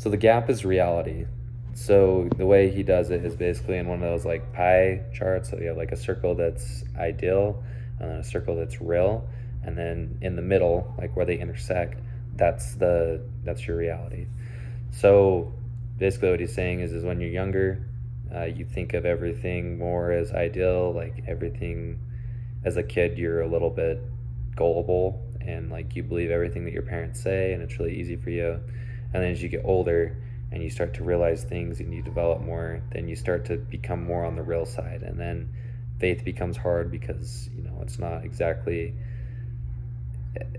So the gap is reality. So the way he does it is basically in one of those like pie charts. So you have like a circle that's ideal, and then a circle that's real, and then in the middle, like where they intersect, that's your reality. So basically, what he's saying is when you're younger, you think of everything more as ideal. Like everything, as a kid, you're a little bit gullible and like you believe everything that your parents say, and it's really easy for you. And then as you get older and you start to realize things and you develop more, then you start to become more on the real side. And then faith becomes hard because it's not exactly,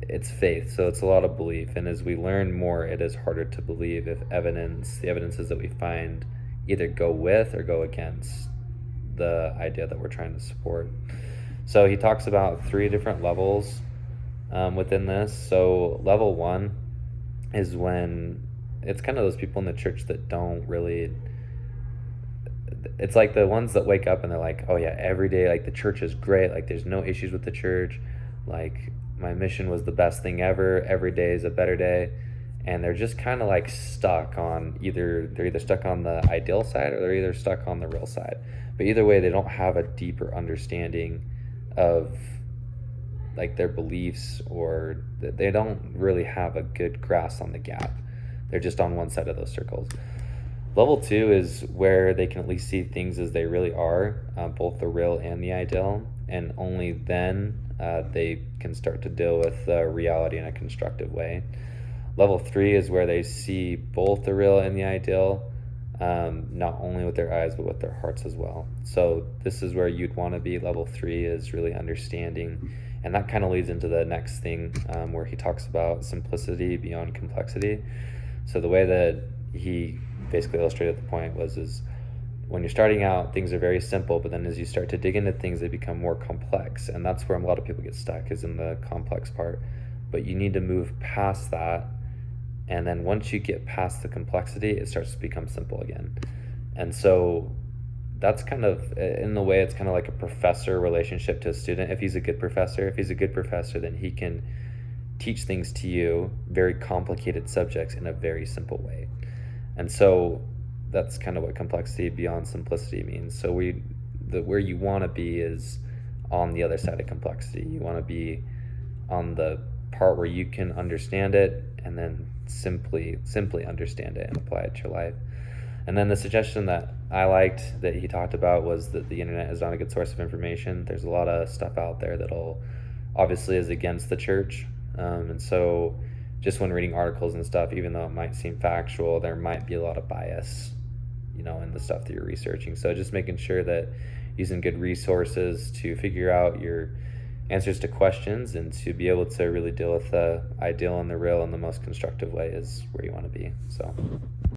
it's faith, so it's a lot of belief. And as we learn more, it is harder to believe if the evidences that we find either go with or go against the idea that we're trying to support. So he talks about three different levels within this. So level one is when it's kind of those people in the church that don't really, it's like the ones that wake up and they're like, oh yeah, every day, like the church is great, like there's no issues with the church, like my mission was the best thing ever, every day is a better day. And they're just kind of like stuck on they're either stuck on the ideal side or they're either stuck on the real side. But either way, they don't have a deeper understanding of like their beliefs, or they don't really have a good grasp on the gap. They're just on one side of those circles. Level two is where they can at least see things as they really are, both the real and the ideal, and only then they can start to deal with reality in a constructive way. Level three is where they see both the real and the ideal, not only with their eyes but with their hearts as well. So this is where you'd want to be. Level three is really understanding, and that kind of leads into the next thing, where he talks about simplicity beyond complexity. So the way that he basically illustrated the point is when you're starting out, things are very simple, but then as you start to dig into things, they become more complex, and that's where a lot of people get stuck, is in the complex part. But you need to move past that, and then once you get past the complexity, it starts to become simple again. And so that's kind of, in the way, it's kind of like a professor relationship to a student. If he's a good professor, then he can teach things to you, very complicated subjects, in a very simple way. And so that's kind of what complexity beyond simplicity means. So where you want to be is on the other side of complexity. You want to be on the part where you can understand it and then simply understand it and apply it to your life. And then the suggestion that I liked that he talked about was that the internet is not a good source of information. There's a lot of stuff out there that'll obviously is against the church. And so just when reading articles and stuff, even though it might seem factual, there might be a lot of bias, in the stuff that you're researching. So just making sure that using good resources to figure out your answers to questions and to be able to really deal with the ideal and the real in the most constructive way is where you want to be. So